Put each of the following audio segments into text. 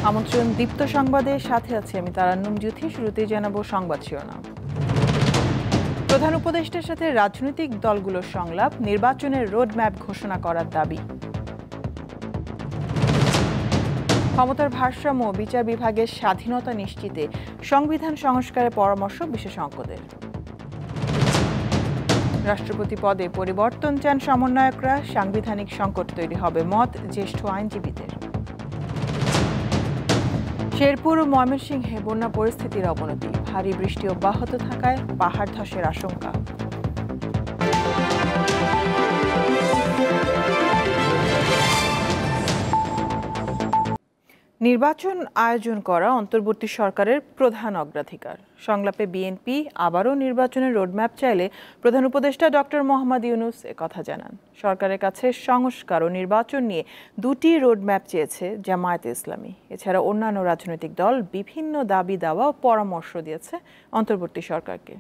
আমন্ত্রণ দীপ্ত সংবাদের সাথে আছে আমি তারান্নুম জ্যোতি। শুরুতেই জানাবো সংবাদ শিরোনাম। প্রধান উপদেষ্টার সাথে রাজনৈতিক দলগুলোর সংলাপ, নির্বাচনের রোডম্যাপ ঘোষণা করার দাবি। ক্ষমতার ভারসাম্য ও বিচার বিভাগের স্বাধীনতা নিশ্চিতে সংবিধান সংস্কারের পরামর্শ বিশেষজ্ঞদের। রাষ্ট্রপতি পদে পরিবর্তন চান সমন্বয়করা, সাংবিধানিক সংকট তৈরি হবে মত জ্যেষ্ঠ আইনজীবীদের। শেরপুর ও ময়মনসিংহে বন্যা পরিস্থিতির অবনতি, ভারী বৃষ্টি অব্যাহত থাকায় পাহাড় ধসের আশঙ্কা। নির্বাচন আয়োজন করা অন্তর্বর্তী সরকারের প্রধান অগ্রাধিকার। সংলাপে বিএনপি আবারও নির্বাচনের রোডম্যাপ চাইলে প্রধান উপদেষ্টা ডক্টর মোহাম্মদ ইউনূস একথা জানান। সরকারের কাছে সংস্কার ও নির্বাচন নিয়ে দুটি রোডম্যাপ চেয়েছে জামায়াতে ইসলামী। এছাড়া অন্যান্য রাজনৈতিক দল বিভিন্ন দাবি দাওয়া ও পরামর্শ দিয়েছে অন্তর্বর্তী সরকারকে।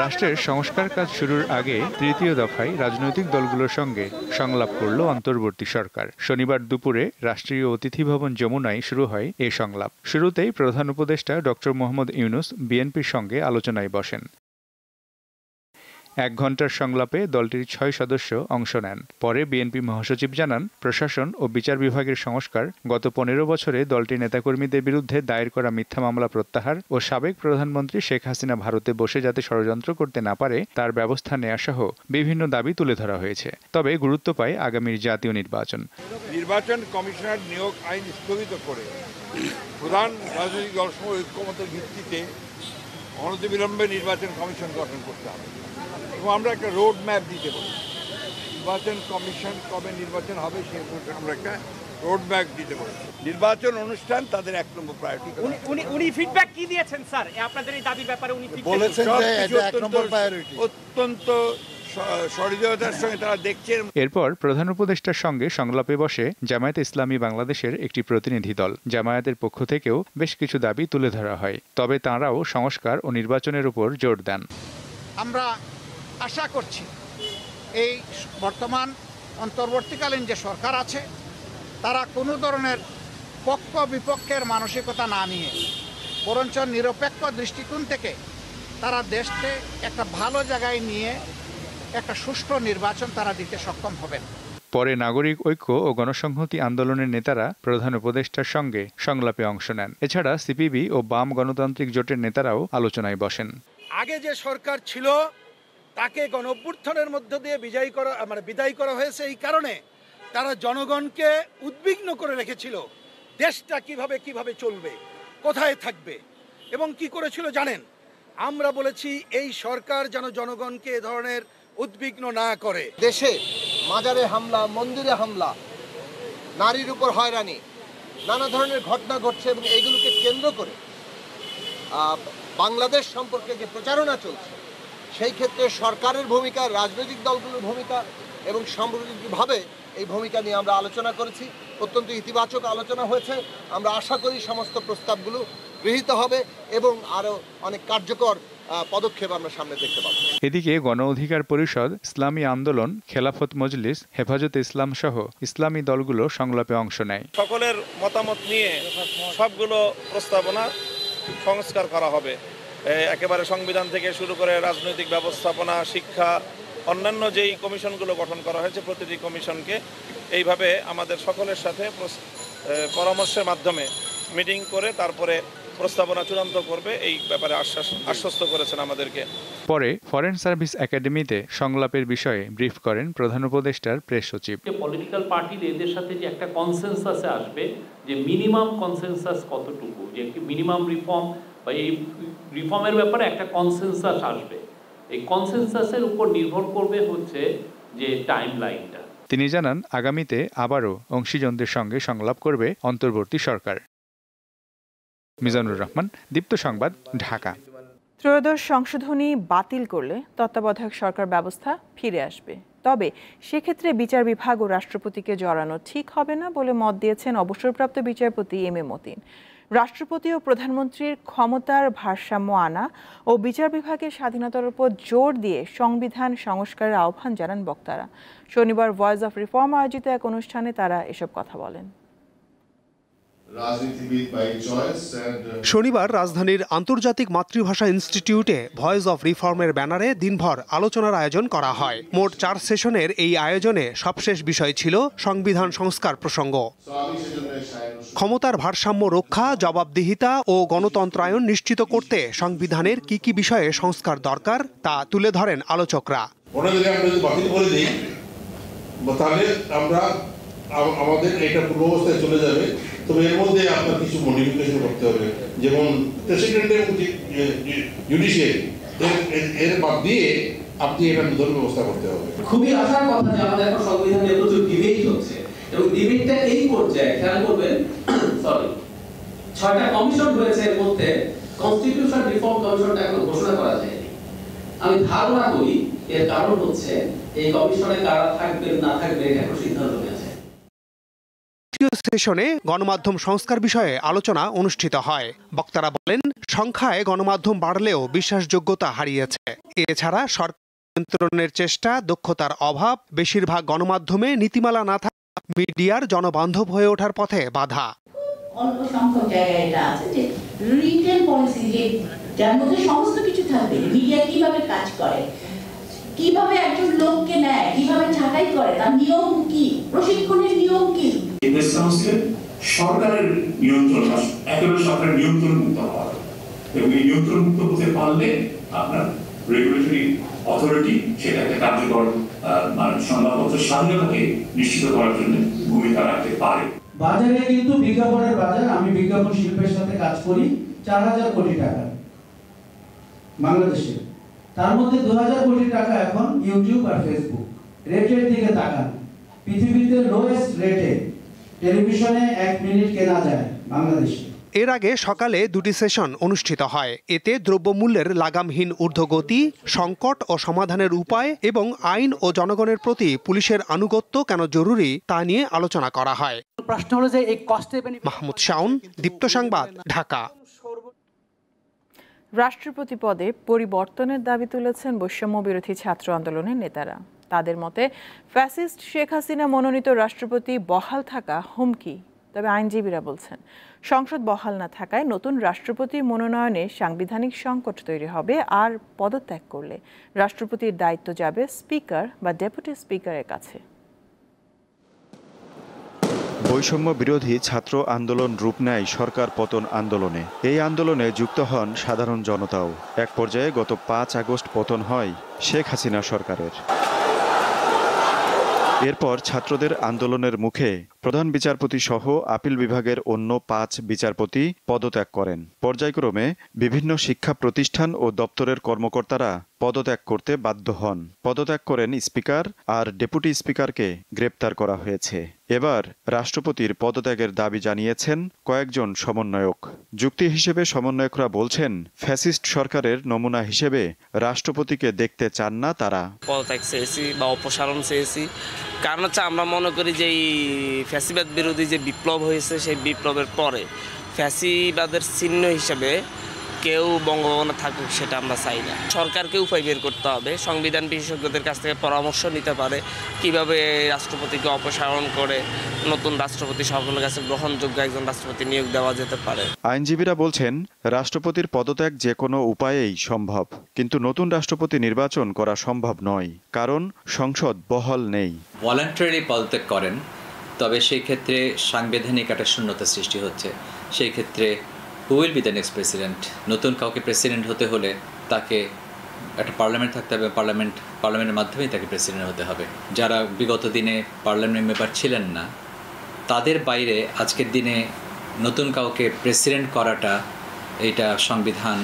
রাষ্ট্রের সংস্কার কাজ শুরুর আগে তৃতীয় দফায় রাজনৈতিক দলগুলোর সঙ্গে সংলাপ করল অন্তর্বর্তী সরকার। শনিবার দুপুরে রাষ্ট্রীয় অতিথি ভবন যমুনায় শুরু হয় এ সংলাপ। শুরুতেই প্রধান উপদেষ্টা ডক্টর মোহাম্মদ ইউনূস বিএনপির সঙ্গে আলোচনায় বসেন। 1 ঘণ্টার সংলাপে দলটির 6 সদস্য অংশ নেন। পরে বিএনপি মহাসচিব জানান, প্রশাসন ও বিচার বিভাগের সংস্কার, গত 15 বছরে দলটির নেতাকর্মীদের বিরুদ্ধে দায়ের করা মিথ্যা মামলা প্রত্যাহার ও সাবেক প্রধানমন্ত্রী শেখ হাসিনা ভারতে বসে যাতে ষড়যন্ত্র করতে না পারে তার ব্যবস্থা নেওয়া সহ বিভিন্ন দাবি তুলে ধরা হয়েছে। তবে গুরুত্ব পায় আগামীর জাতীয় নির্বাচন। নির্বাচন কমিশনার নিয়োগ আইন স্থগিত করে প্রধান রাজনৈতিক দলসমূহ ঐক্যমতের ভিত্তিতে অনতিবিলম্বে নির্বাচন কমিশন গঠন করতে হবে এবং আমরা একটা রোড ম্যাপ দিতে পারি। নির্বাচন কমিশন কবে নির্বাচন হবে সেই আমরা একটা রোড ম্যাপ দিতে পারি। নির্বাচন অনুষ্ঠান তাদের 1 নম্বর প্রায়োরিটি। উনি ফিডব্যাক কি দিয়েছেন স্যার আপনাদের এই দাবির ব্যাপারে? উনি বলেছেন যে এটা 1 নম্বর প্রায়োরিটি, অত্যন্ত সহৃদয়তার সঙ্গে তারা দেখছেন। এরপর প্রধান উপদেষ্টার সঙ্গে সংলাপে বসে জামায়াতে ইসলামী বাংলাদেশের একটি প্রতিনিধি দল। জামায়াতের পক্ষ থেকেও বেশ কিছু দাবি তুলে ধরা হয়, তবে তাঁরাও সংস্কার ও নির্বাচনের উপর জোর দেন। আমরা আশা করছি এই বর্তমান অন্তর্বর্তীকালীন যে সরকার আছে তারা কোনো ধরনের পক্ষ বিপক্ষের মানসিকতা না নিয়ে বরঞ্চ নিরপেক্ষ দৃষ্টিকোণ থেকে তারা দেশকে একটা ভালো জায়গায় নিয়ে একটা সুষ্ঠু নির্বাচন তারা দিতে সক্ষম হবেন। পরে নাগরিক ঐক্য ও গণসংহতি আন্দোলনের নেতারা প্রধান উপদেষ্টার সঙ্গে সংলাপে অংশ নেন। এছাড়া সিপিবি ও বাম গণতান্ত্রিক জোটের নেতারাও আলোচনায় বসেন। আগে যে সরকার ছিল তাকে গণঅভ্যুত্থানের মধ্য দিয়ে বিদায় করা হয়েছে। এই কারণে তারা জনগণকে উদ্বিগ্ন করে রেখেছিল। দেশটা কিভাবে চলবে, কোথায় থাকবে এবং কি করেছিল জানেন? আমরা বলেছি এই সরকার যেন জনগণকে এ ধরনের উদ্বিগ্ন না করে। দেশে মাজারে হামলা, মন্দিরে হামলা, নারীর উপর হয়রানি, নানা ধরনের ঘটনা ঘটছে এবং এইগুলোকে কেন্দ্র করে বাংলাদেশ সম্পর্কে যে প্রচারণা চলছে সেই ক্ষেত্রে সরকারের ভূমিকা, রাজনৈতিক দলগুলোর ভূমিকা এবং সামগ্রিকভাবে এই ভূমিকা নিয়ে আমরা আলোচনা করেছি। অত্যন্ত ইতিবাচক আলোচনা হয়েছে। আমরা আশা করি সমস্ত প্রস্তাবগুলো গৃহীত হবে এবং আরও অনেক কার্যকর পদক্ষেপ আমরা সামনে দেখতে পাবো। এদিকে গণ অধিকার পরিষদ, ইসলামী আন্দোলন, খেলাফত মজলিস, হেফাজতে ইসলাম সহ ইসলামী দলগুলো সংলাপে অংশ নেয়। সকলের মতামত নিয়ে সবগুলো প্রস্তাবনা সংস্কার করা হবে। একেবারে সংবিধান থেকে শুরু করে রাজনৈতিক ব্যবস্থাপনা, শিক্ষা, অন্যান্য যেই কমিশনগুলো গঠন করা হয়েছে প্রতিটি কমিশনকে এইভাবে আমাদের সকলের সাথে পরামর্শের মাধ্যমে মিটিং করে তারপরে প্রস্তাবনা চূড়ান্ত করবে, এই ব্যাপারে আশ্বস্ত করেছেন আমাদেরকে। পরে ফরেন সার্ভিস একাডেমিতে সংলাপের বিষয়ে ব্রিফ করেন প্রধান উপদেষ্টার প্রেস সচিব। পলিটিক্যাল পার্টির এদের সাথে যে একটা কনসেনসাসে আসবে, যে মিনিমাম কনসেনসাস কতটুকু, যে মিনিমাম রিফর্ম বা এই রিফর্মের ব্যাপারে একটা কনসেনসাস আসবে। এই কনসেনসাসের উপর নির্ভর করবে হচ্ছে যে টাইম লাইনটা। তিনি জানান, আগামীতে আবারও অংশীজনদের সঙ্গে সংলাপ করবে অন্তর্বর্তী সরকার। মিজানুর রহমান, দীপ্ত সংবাদ, ঢাকা। ত্রয়োদশ সংশোধনী বাতিল করলে তত্ত্বাবধায়ক সরকার ব্যবস্থা ফিরে আসবে, তবে সেক্ষেত্রে বিচার বিভাগ ও রাষ্ট্রপতিকে জড়ানো ঠিক হবে না বলে মত দিয়েছেন অবসরপ্রাপ্ত বিচারপতি এম এ মতিন। রাষ্ট্রপতি ও প্রধানমন্ত্রীর ক্ষমতার ভারসাম্য আনা ও বিচার বিভাগের স্বাধীনতার উপর জোর দিয়ে সংবিধান সংস্কারের আহ্বান জানান বক্তারা। শনিবার ভয়েস অফ রিফর্ম আয়োজিত এক অনুষ্ঠানে তারা এসব কথা বলেন। শনিবার রাজধানীর আন্তর্জাতিক মাতৃভাষা ইনস্টিটিউটে ভয়েস অফ রিফর্মের ব্যানারে দিনভর আলোচনার আয়োজন করা হয়। মোট 4 সেশনের এই আয়োজনে সবশেষ বিষয় ছিল সংবিধান সংস্কার প্রসঙ্গ। ক্ষমতার ভারসাম্য রক্ষা, জবাবদিহিতা ও গণতন্ত্রায়ন নিশ্চিত করতে সংবিধানের কি বিষয়ে সংস্কার দরকার তা তুলে ধরেন আলোচকরা। আমাদের এটা পূর্বাবস্থায় চলে যাবে, তবে এর মধ্যে আপনার কিছু মডিফিকেশন করতে হবে, যেমন প্রেসিডেন্ট এবং জুডিশিয়ারি এর বাদ দিয়ে আপনি এটা নতুন ব্যবস্থা করতে হবে। খুবই আশার কথা যে আমাদের এখন সংবিধান নিয়ে প্রচুর ডিবেট হচ্ছে এবং ডিবেটটা এই পর্যায়ে খেয়াল করবেন, 6টা কমিশন হয়েছে, এর মধ্যে কনস্টিটিউশন রিফর্ম কমিশনটা এখন ঘোষণা করা যায়নি। আমি ধারণা করি এর কারণ হচ্ছে এই কমিশনে কারা থাকবেন না থাকবে এটা এখন সিদ্ধান্ত নেওয়া। সেশনে গণমাধ্যম সংস্কার বিষয়ে আলোচনা অনুষ্ঠিত হয়। বক্তারা বলেন, সংখ্যায় গণমাধ্যম বাড়লেও বিশ্বাসযোগ্যতা হারিয়েছে। এছাড়া সরকার নিয়ন্ত্রণের চেষ্টা, দক্ষতার অভাব, বেশিরভাগ গণমাধ্যমে নীতিমালা না থাকা মিডিয়ার জনবান্ধব হয়ে ওঠার পথে বাধা। অল্প সংখ্যক জায়গায় এটা আছে যে রিটেল পলিসি, যে যার মধ্যে সমস্ত কিছু থাকবে, মিডিয়া কিভাবে কাজ করে, কিভাবে একজন লোককে নেয়, কিভাবে ছাঁটাই করে, তার নিয়ম কি, প্রশিক্ষণের নিয়ম কি। সরকারের নিয়ন্ত্রণ, একেবারে সরকারের নিয়ন্ত্রণ মুক্ত হওয়া এবং এই নিয়ন্ত্রণ মুক্ত হতে পারলে আপনার রেগুলেটরি অথরিটি সেটাকে কার্যকর সংবাদপত্র স্বাধীনতাকে নিশ্চিত করার জন্য ভূমিকা রাখতে পারে। বাজারে কিন্তু বিজ্ঞাপনের বাজার, আমি বিজ্ঞাপন শিল্পের সাথে কাজ করি, 4000 কোটি টাকা বাংলাদেশে, তার মধ্যে 2000 কোটি টাকা এখন ইউটিউব আর ফেসবুক। রেটের দিকে তাকান, পৃথিবীতে লোয়েস্ট রেটে টেলিভিশনে 1 মিনিট কেনা যায় বাংলাদেশে। এর আগে সকালে 2টি সেশন অনুষ্ঠিত হয়। এতে দ্রব্যমূল্যের লাগামহীন ঊর্ধ্বগতি, সংকট ও সমাধানের উপায় এবং আইন ও জনগণের প্রতি পুলিশের আনুগত্য কেন জরুরি তা নিয়ে আলোচনা করা হয়। প্রশ্ন হলো যে এই কষ্টে মাহমুদ শাওন, দীপ্ত সংবাদ, ঢাকা। রাষ্ট্রপতি পদে পরিবর্তনের দাবি তুলেছেন বৈষম্য বিরোধী ছাত্র আন্দোলনের নেতারা। তাদের মতে ফ্যাসিস্ট শেখ হাসিনা মনোনীত রাষ্ট্রপতি বহাল থাকা হুমকি। তবে আইনজীবীরা বলছেন, সংসদ বহাল না থাকায় নতুন রাষ্ট্রপতি মনোনয়নে সাংবিধানিক সংকট তৈরি হবে, আর পদত্যাগ করলে রাষ্ট্রপতির দায়িত্ব যাবে স্পিকার বা ডেপুটি স্পিকারের কাছে। বৈষম্য বিরোধী ছাত্র আন্দোলন রূপ নেয় সরকার পতন আন্দোলনে। এই আন্দোলনে যুক্ত হন সাধারণ জনতাও। এক পর্যায়ে গত 5 আগস্ট পতন হয় শেখ হাসিনা সরকারের। এরপর ছাত্রদের আন্দোলনের মুখে প্রধান বিচারপতি সহ আপিল বিভাগের অন্য 5 বিচারপতি পদত্যাগ করেন। পর্যায়ক্রমে বিভিন্ন শিক্ষা প্রতিষ্ঠান ও দপ্তরের কর্মকর্তারা পদত্যাগ করতে বাধ্য হন। পদত্যাগ করেন স্পিকার, আর ডেপুটি স্পিকারকে গ্রেপ্তার করা হয়েছে। এবার রাষ্ট্রপতির পদত্যাগের দাবি জানিয়েছেন কয়েকজন সমন্বয়ক। যুক্তি হিসেবে সমন্বয়করা বলছেন, ফ্যাসিস্ট সরকারের নমুনা হিসেবে রাষ্ট্রপতিকে দেখতে চান না তারা। পদত্যাগ চেয়েছি বা অপসারণ চেয়েছি, কারণ হচ্ছে আমরা মনে করি যে এই ফ্যাসিবাদ বিরোধী যে বিপ্লব হয়েছে, সেই বিপ্লবের পরে ফ্যাসিবাদের চিহ্ন হিসেবে কেউ বঙ্গভবনে থাকুক, সেটা আমরা চাই না। সরকারকে উপায় বের করতে হবে, সংবিধান বিশেষজ্ঞদের কাছ থেকে পরামর্শ নিতে পারে কিভাবে রাষ্ট্রপতিকে অপসারণ করে নতুন রাষ্ট্রপতি সকলের কাছে গ্রহণযোগ্য একজন রাষ্ট্রপতি নিয়োগ দেওয়া যেতে পারে। আইনজীবীরা বলছেন, রাষ্ট্রপতির পদত্যাগ যে কোনো উপায়েই সম্ভব, কিন্তু নতুন রাষ্ট্রপতি নির্বাচন করা সম্ভব নয়, কারণ সংসদ বহাল নেই। ভলান্টারি পদত্যাগ করেন, তবে সেই ক্ষেত্রে সাংবিধানিক একটা শূন্যতা সৃষ্টি হচ্ছে। সেই ক্ষেত্রে who will be the next president? নতুন কাউকে প্রেসিডেন্ট হতে হলে তাকে একটা পার্লামেন্ট থাকতে হবে, পার্লামেন্টের মাধ্যমেই তাকে প্রেসিডেন্ট হতে হবে। যারা বিগত দিনে পার্লামেন্ট মেম্বার ছিলেন না, তাদের বাইরে আজকের দিনে নতুন কাউকে প্রেসিডেন্ট করাটা, এটা সংবিধান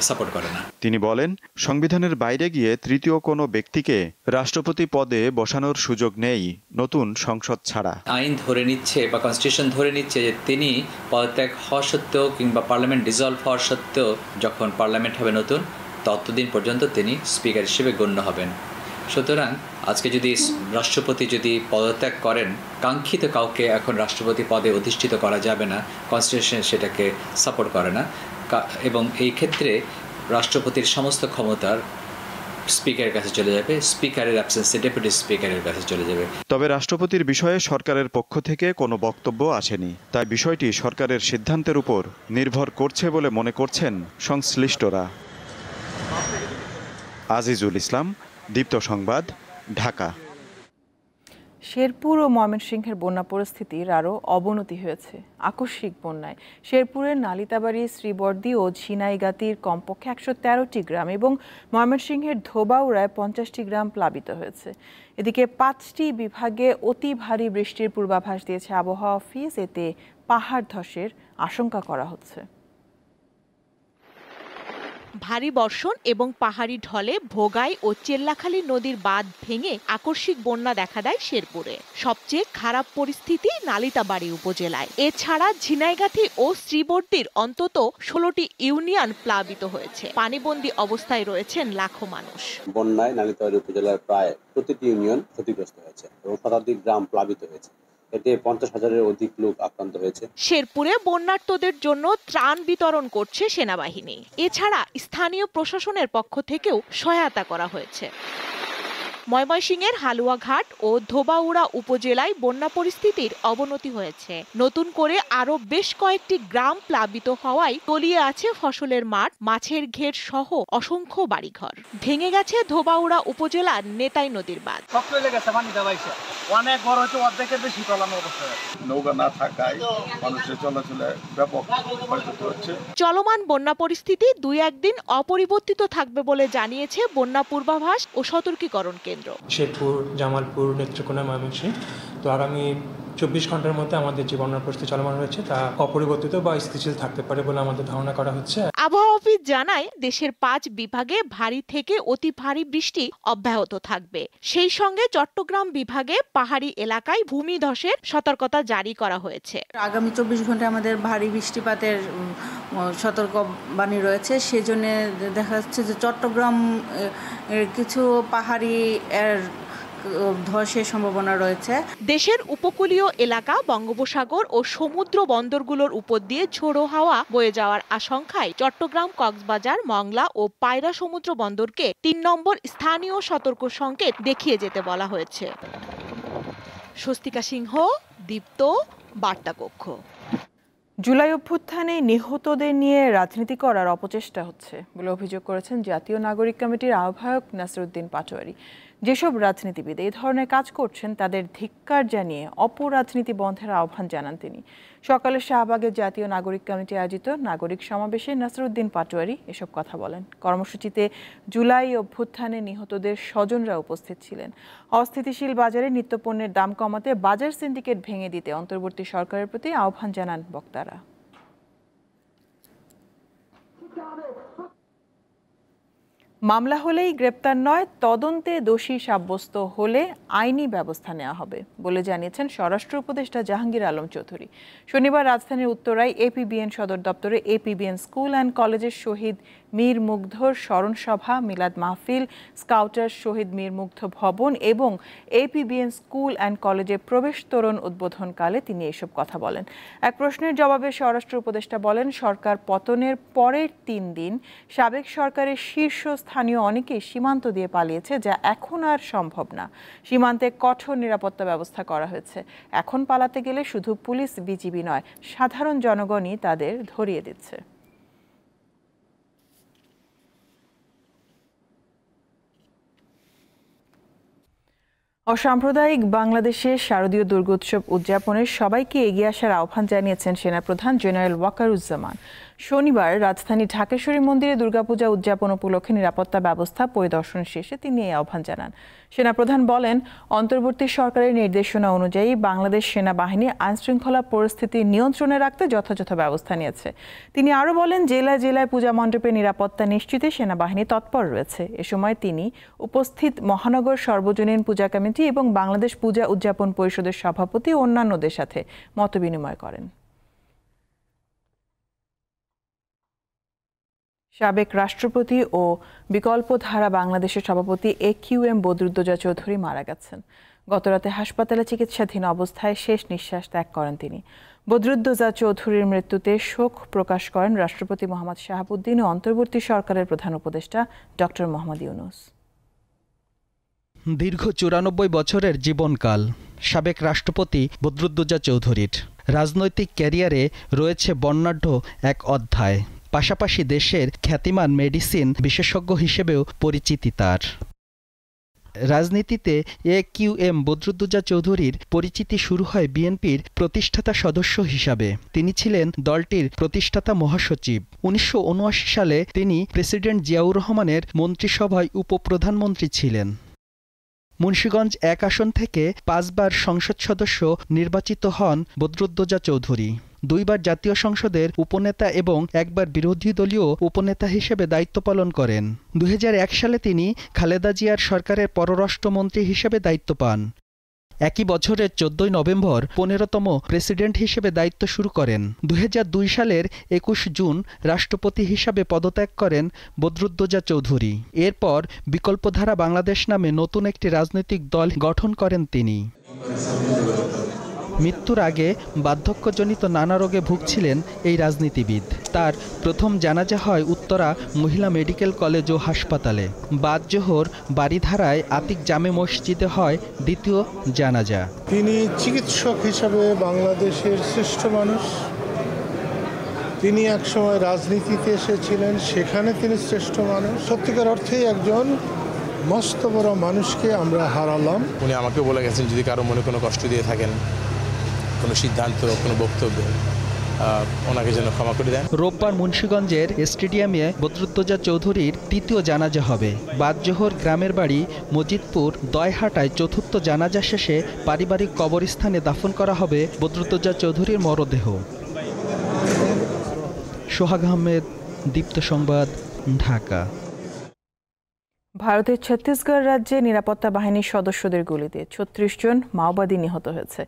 সাপোর্ট করে না। তিনি বলেন, সংবিধানের বাইরে গিয়ে তৃতীয় কোনো ব্যক্তিকে রাষ্ট্রপতি পদে বসানোর সুযোগ নেই নতুন সংসদ ছাড়া। আইন ধরে নিচ্ছে বা কনস্টিটিউশন ধরে নিচ্ছে যে তিনি পদত্যাগ হওয়া সত্ত্বেও কিংবা পার্লামেন্ট ডিসলভ হওয়ার সত্ত্বেও যখন পার্লামেন্ট হবে নতুন, ততদিন পর্যন্ত তিনি স্পিকার হিসেবে গণ্য হবেন। সুতরাং আজকে যদি রাষ্ট্রপতি যদি পদত্যাগ করেন, কাঙ্ক্ষিত কাউকে এখন রাষ্ট্রপতি পদে অধিষ্ঠিত করা যাবে না, কনস্টিটিউশন সেটাকে সাপোর্ট করে না। এবং এই ক্ষেত্রে রাষ্ট্রপতির সমস্ত ক্ষমতার স্পিকারের কাছে চলে যাবে, স্পিকারের অ্যাবসেন্সে ডেপুটি স্পিকারের কাছে চলে যাবে। তবে রাষ্ট্রপতির বিষয়ে সরকারের পক্ষ থেকে কোনো বক্তব্য আসেনি, তাই বিষয়টি সরকারের সিদ্ধান্তের উপর নির্ভর করছে বলে মনে করছেন সংশ্লিষ্টরা। আজিজুল ইসলাম, দীপ্ত সংবাদ, ঢাকা। শেরপুর ও ময়মনসিংহের বন্যা পরিস্থিতির আরও অবনতি হয়েছে আকস্মিক বন্যায়। শেরপুরের নালিতাবাড়ি, শ্রীবর্দী ও ঝিনাইগাতির কমপক্ষে ১১৩টি গ্রাম এবং ময়মনসিংহের ধোবাউড়ায় ৫০টি গ্রাম প্লাবিত হয়েছে। এদিকে ৫টি বিভাগে অতি ভারী বৃষ্টির পূর্বাভাস দিয়েছে আবহাওয়া অফিস। এতে পাহাড় ধসের আশঙ্কা করা হচ্ছে। ভারী বর্ষণ এবং পাহাড়ি ঢলে ভোগাই ও চেল্লাখালী নদীর বাঁধ ভেঙে আকস্মিক বন্যা দেখা দেয় শেরপুরে। সবচেয়ে খারাপ পরিস্থিতি নালিতাবাড়ি উপজেলায়। এছাড়া ঝিনাইগাতি ও শ্রীবর্দীর অন্তত ১৬টি ইউনিয়ন প্লাবিত হয়েছে। পানিবন্দী অবস্থায় রয়েছেন লাখো মানুষ। বন্যায় নালিতাবাড়ি উপজেলার প্রায় প্রতিটি ইউনিয়ন ক্ষতিগ্রস্ত হয়েছে এবং শতাধিক গ্রাম প্লাবিত হয়েছে। এতে ৫০,০০০-এর অধিক লোক আক্রান্ত হয়েছে। শেরপুরে বন্যার্তদের জন্য ত্রাণ বিতরণ করছে সেনাবাহিনী। এছাড়া স্থানীয় প্রশাসনের পক্ষ থেকেও সহায়তা করা হয়েছে। ময়মনসিংহের হালুয়াঘাট ও ধোবাউড়া উপজেলায় বন্যা পরিস্থিতির অবনতি হয়েছে। নতুন করে আরো বেশ কয়েকটি গ্রাম প্লাবিত হওয়ায় তলিয়ে আছে ফসলের মাঠ, মাছের ঘের সহ অসংখ্য বাড়িঘর। ভেঙে গেছে ধোবাউড়া উপজেলার নেতাই নদীর বাঁধ। অনেক বড় হচ্ছে, অর্ধেকের বেশি তলানো অবস্থায়। নৌকা না থাকায় মানুষের চলাচলে ব্যাপক ক্ষয়ক্ষতি হচ্ছে। চলমান বন্যা পরিস্থিতি ২-১ দিন অপরিবর্তিত থাকবে বলে জানিয়েছে বন্যা পূর্বাভাস ও সতর্কীকরণ কেন্দ্র। শেরপুর, জামালপুর, নেত্রকোনা, ময়মনসিংহ তো আগামী ২৪ ঘন্টার মধ্যে আমাদের যে বন্যার পরিস্থিতি চলমান রয়েছে তা অপরিবর্তিত বা স্থিতিশীল থাকতে পারে বলে আমাদের ধারণা করা হচ্ছে। আবহাওয়া অফিস জানায় দেশের ৫ বিভাগে ভারী থেকে অতি ভারী বৃষ্টি অব্যাহত থাকবে। সেই সঙ্গে চট্টগ্রাম বিভাগে পাহাড়ি এলাকায় ভূমিধসের সতর্কতা জারি করা হয়েছে। আগামী ২৪ ঘন্টায় আমাদের ভারী বৃষ্টিপাতের সতর্কবাণী রয়েছে। সেজন্য দেখা যাচ্ছে যে চট্টগ্রাম কিছু পাহাড়ি ধসের সম্ভাবনা রয়েছে। দেশের উপকূলীয় এলাকা, বঙ্গোপসাগর ও সমুদ্র বন্দরগুলোর উপর দিয়ে ঝোড়ো হাওয়া বয়ে যাওয়ার আশঙ্কায় চট্টগ্রাম, কক্সবাজার, মংলা ও পায়রা সমুদ্র বন্দরকে ৩ নম্বর স্থানীয় সতর্ক সংকেত দেখিয়ে যেতে বলা হয়েছে। স্বস্তিকা সিংহ, দীপ্ত, বার্তাকক্ষ। জুলাই অভ্যুত্থানে নিহতদের নিয়ে রাজনীতি করার অপচেষ্টা হচ্ছে বলে অভিযোগ করেছেন জাতীয় নাগরিক কমিটির আহ্বায়ক নাসিরউদ্দিন পাটোয়ারী। যেসব রাজনীতিবিদ এই ধরনের কাজ করছেন তাদের ধিক্কার জানিয়ে অপরাজনীতি বন্ধের আহ্বান জানান তিনি। সকালে শাহবাগে জাতীয় নাগরিক কমিটি আয়োজিত নাগরিক সমাবেশে নাসিরউদ্দিন পাটোয়ারী এসব কথা বলেন। কর্মসূচিতে জুলাই অভ্যুত্থানে নিহতদের স্বজনরা উপস্থিত ছিলেন। অস্থিতিশীল বাজারে নিত্যপণ্যের দাম কমাতে বাজার সিন্ডিকেট ভেঙে দিতে অন্তর্বর্তী সরকারের প্রতি আহ্বান জানান বক্তারা। মামলা হলেই গ্রেপ্তার নয়, তদন্তে দোষী সাব্যস্ত হলে আইনি ব্যবস্থা নেওয়া হবে বলে জানিয়েছেন স্বরাষ্ট্র উপদেষ্টা জাহাঙ্গীর আলম চৌধুরী। শনিবার রাজধানীর উত্তরায় এপিবিএন সদর দপ্তরে এপিবিএন স্কুল অ্যান্ড কলেজের শহীদ মীর মুগ্ধর স্মরণ সভা, মিলাদ মাহফিল, স্কাউটার শহীদ মীর মুগ্ধ ভবন এবং এপিবিএন স্কুল অ্যান্ড কলেজের প্রবেশ তোরণ উদ্বোধনকালে তিনি এসব কথা বলেন। এক প্রশ্নের জবাবে স্বরাষ্ট্র উপদেষ্টা বলেন, সরকার পতনের পরের ৩ দিন সাবেক সরকারের শীর্ষস্থানীয় অনেকেই সীমান্ত দিয়ে পালিয়েছে, যা এখন আর সম্ভব না। সীমান্তে কঠোর নিরাপত্তা ব্যবস্থা করা হয়েছে। এখন পালাতে গেলে শুধু পুলিশ, বিজিবি নয়, সাধারণ জনগণই তাদের ধরিয়ে দিচ্ছে। অসাম্প্রদায়িক বাংলাদেশে শারদীয় দুর্গোৎসব উদযাপনের সবাইকে এগিয়ে আসার আহ্বান জানিয়েছেন সেনাপ্রধান জেনারেল ওয়াকারুজ্জামান। শনিবার রাজধানী ঢাকেশ্বরী মন্দিরে দুর্গাপূজা উদযাপন উপলক্ষে নিরাপত্তা ব্যবস্থা পরিদর্শন শেষে তিনি এই আহ্বান জানান। সেনাপ্রধান বলেন, অন্তর্বর্তী সরকারের নির্দেশনা অনুযায়ী বাংলাদেশ সেনাবাহিনী আইনশৃঙ্খলা পরিস্থিতি নিয়ন্ত্রণে রাখতে যথাযথ ব্যবস্থা নিয়েছে। তিনি আরও বলেন, জেলায় জেলায় পূজা মণ্ডপে নিরাপত্তা নিশ্চিতে সেনাবাহিনী তৎপর রয়েছে। এ সময় তিনি উপস্থিত মহানগর সর্বজনীন পূজা কমিটি এবং বাংলাদেশ পূজা উদযাপন পরিষদের সভাপতি ও অন্যান্যদের সাথে মতবিনিময় করেন। সাবেক রাষ্ট্রপতি ও বিকল্পধারা বাংলাদেশের সভাপতি AQM বদরুদ্দোজা চৌধুরী মারা গেছেন। গতরাতে হাসপাতালে চিকিৎসাধীন অবস্থায় শেষ নিঃশ্বাস ত্যাগ করেন তিনি। বদরুদ্দোজা চৌধুরীর মৃত্যুতে শোক প্রকাশ করেন রাষ্ট্রপতি মোহাম্মদ শাহাবুদ্দিন ও অন্তর্বর্তী সরকারের প্রধান উপদেষ্টা ডক্টর মোহাম্মদ ইউনূস। দীর্ঘ 94 বছরের জীবনকাল সাবেক রাষ্ট্রপতি বদরুদ্দোজা চৌধুরীর। রাজনৈতিক ক্যারিয়ারে রয়েছে বর্ণাঢ্য এক অধ্যায়, পাশাপাশি দেশের খ্যাতিমান মেডিসিন বিশেষজ্ঞ হিসেবেও পরিচিতি তার। রাজনীতিতে AQM বদরুদ্দোজা চৌধুরীর পরিচিতি শুরু হয় বিএনপির প্রতিষ্ঠাতা সদস্য হিসাবে। তিনি ছিলেন দলটির প্রতিষ্ঠাতা মহাসচিব। 1979 সালে তিনি প্রেসিডেন্ট জিয়াউর রহমানের মন্ত্রিসভায় উপপ্রধানমন্ত্রী ছিলেন। মুন্সিগঞ্জ 1 আসন থেকে 5 বার সংসদ সদস্য নির্বাচিত হন বদরুদ্দোজা চৌধুরী। 2 বার জাতীয় সংসদের উপনেতা এবং 1 বার বিরোধী দলীয় উপনেতা হিসেবে দায়িত্ব পালন করেন। 2001 সালে তিনি খালেদা জিয়ার সরকারের পররাষ্ট্রমন্ত্রী হিসেবে দায়িত্ব পান। একই বছরের 14 নভেম্বর 15তম প্রেসিডেন্ট হিসেবে দায়িত্ব শুরু করেন। 2002 সালের 21 জুন রাষ্ট্রপতি হিসাবে পদত্যাগ করেন বদরুদ্দোজা চৌধুরী। এরপর বিকল্পধারা বাংলাদেশ নামে নতুন একটি রাজনৈতিক দল গঠন করেন তিনি। মৃত্যুর আগে বার্ধক্যজনিত নানা রোগে ভুগছিলেন এই রাজনীতিবিদ। তার প্রথম জানাজা হয় উত্তরা মহিলা মেডিকেল কলেজ ও হাসপাতালে। বাদ জোহর বারিধারায় আতিক জামে মসজিদে হয় দ্বিতীয় জানাজা। তিনি চিকিৎসক হিসাবে বাংলাদেশের শ্রেষ্ঠ মানুষ। তিনি একসময় রাজনীতিতে এসেছিলেন, সেখানে তিনি শ্রেষ্ঠ মানুষ। সত্যিকার অর্থেই একজন মস্ত বড় মানুষকে আমরা হারালাম। উনি আমাকে বলে গেছেন যদি কারো মনে কোনো কষ্ট দিয়ে থাকেন, কোনো সিদ্ধান্ত, কোনো বক্তব্য, ওনাকে যেন ক্ষমা করে দেন। রোববার মুন্সিগঞ্জের স্টেডিয়ামে বদরুদ্দোজা চৌধুরীর তৃতীয় জানাজা হবে। বাদ জোহর গ্রামের বাড়ি মজিদপুর দয়হাটায় চতুর্থ জানাজা শেষে পারিবারিক কবরস্থানে দাফন করা হবে বদরুদ্দোজা চৌধুরীর মরদেহ। সোহাগ আহমেদ, দীপ্ত সংবাদ, ঢাকা। ভারতের ছত্তিশগড় রাজ্যে নিরাপত্তা বাহিনীর সদস্যদের গুলিতে 36 জন মাওবাদী নিহত হয়েছে।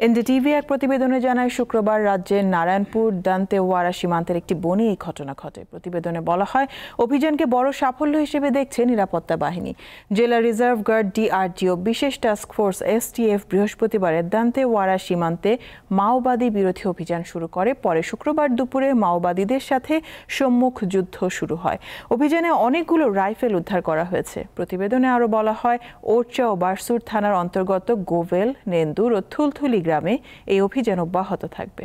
এনডিটিভি এক প্রতিবেদনে জানায় শুক্রবার রাজ্যের নারায়ণপুর দান্তেওয়াড়া সীমান্তের একটি বনে এই ঘটনা ঘটে। প্রতিবেদনে বলা হয় অভিযানকে বড় সাফল্য হিসেবে দেখছে নিরাপত্তা বাহিনী। জেলা রিজার্ভ গার্ড DRGO বিশেষ টাস্ক ফোর্স STF বৃহস্পতিবারের দান্তেওয়াড়া সীমান্তে মাওবাদী বিরোধী অভিযান শুরু করে। পরে শুক্রবার দুপুরে মাওবাদীদের সাথে সম্মুখ যুদ্ধ শুরু হয়। অভিযানে অনেকগুলো রাইফেল উদ্ধার করা হয়েছে। প্রতিবেদনে আরো বলা হয় ওরচা ও বারসুর থানার অন্তর্গত গোভেল, নেন্দুর ও থুলথুলি গ্রামে এই অভিযান অব্যাহত থাকবে।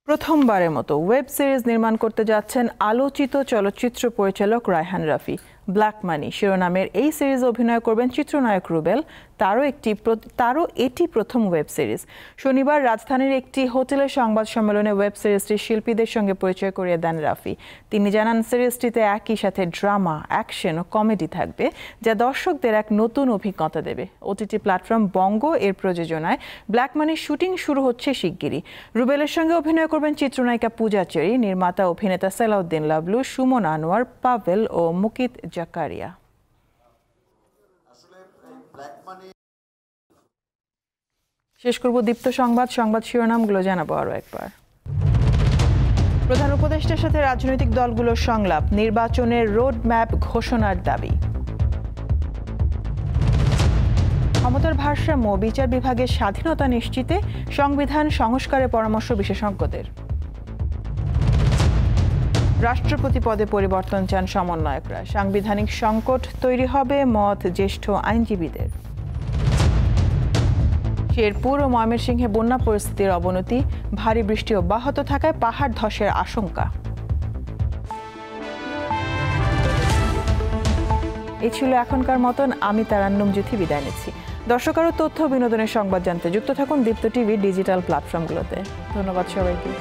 প্রথমবারের মতো ওয়েব সিরিজ নির্মাণ করতে যাচ্ছেন আলোচিত চলচ্চিত্র পরিচালক রায়হান রাফি। ব্ল্যাক মানি শিরোনামের এই সিরিজে অভিনয় করবেন চিত্রনায়ক রুবেল। তারও এটি প্রথম ওয়েব সিরিজ। শনিবার রাজধানীর একটি হোটেলের সংবাদ সম্মেলনে ওয়েব সিরিজটির শিল্পীদের সঙ্গে পরিচয় করিয়ে দেন রাফি। তিনি জানান সিরিজটিতে একই সাথে ড্রামা, অ্যাকশন ও কমেডি থাকবে, যা দর্শকদের এক নতুন অভিজ্ঞতা দেবে। OTT প্ল্যাটফর্ম বঙ্গ এর প্রযোজনায় ব্ল্যাক মানির শুটিং শুরু হচ্ছে শিগগিরই। রুবেলের সঙ্গে অভিনয় করবেন চিত্রনায়িকা পূজা চেরি, নির্মাতা অভিনেতা সালাউদ্দিন লাবলু, সুমন আনোয়ার, পাভেল ও মুকিত জাকারিয়া। শেষ করব দীপ্ত সংবাদ শিরোনামগুলো জানাবো আরো একবার। প্রধান উপদেষ্টার সাথে রাজনৈতিক দলগুলোর সংলাপ, নির্বাচনের রোড ম্যাপ ঘোষণার দাবি। ক্ষমতার ভারসাম্য বিচার বিভাগের স্বাধীনতা নিশ্চিতে সংবিধান সংস্কারের পরামর্শ বিশেষজ্ঞদের। রাষ্ট্রপতি পদে পরিবর্তন চান সমন্বয়করা, সাংবিধানিক সংকট তৈরি হবে মত জ্যেষ্ঠ আইনজীবীদের। শেরপুর ও ময়মনসিংহে বন্যা পরিস্থিতির অবনতি, ভারী বৃষ্টি অব্যাহত থাকায় পাহাড় ধসের আশঙ্কা। এই ছিল এখনকার মতন। আমি তারান্নুম জুথি বিদায় নিচ্ছি। দর্শক আরও তথ্য বিনোদনের সংবাদ জানতে যুক্ত থাকুন দীপ্ত টিভির ডিজিটাল প্ল্যাটফর্মগুলোতে। ধন্যবাদ সবাইকে।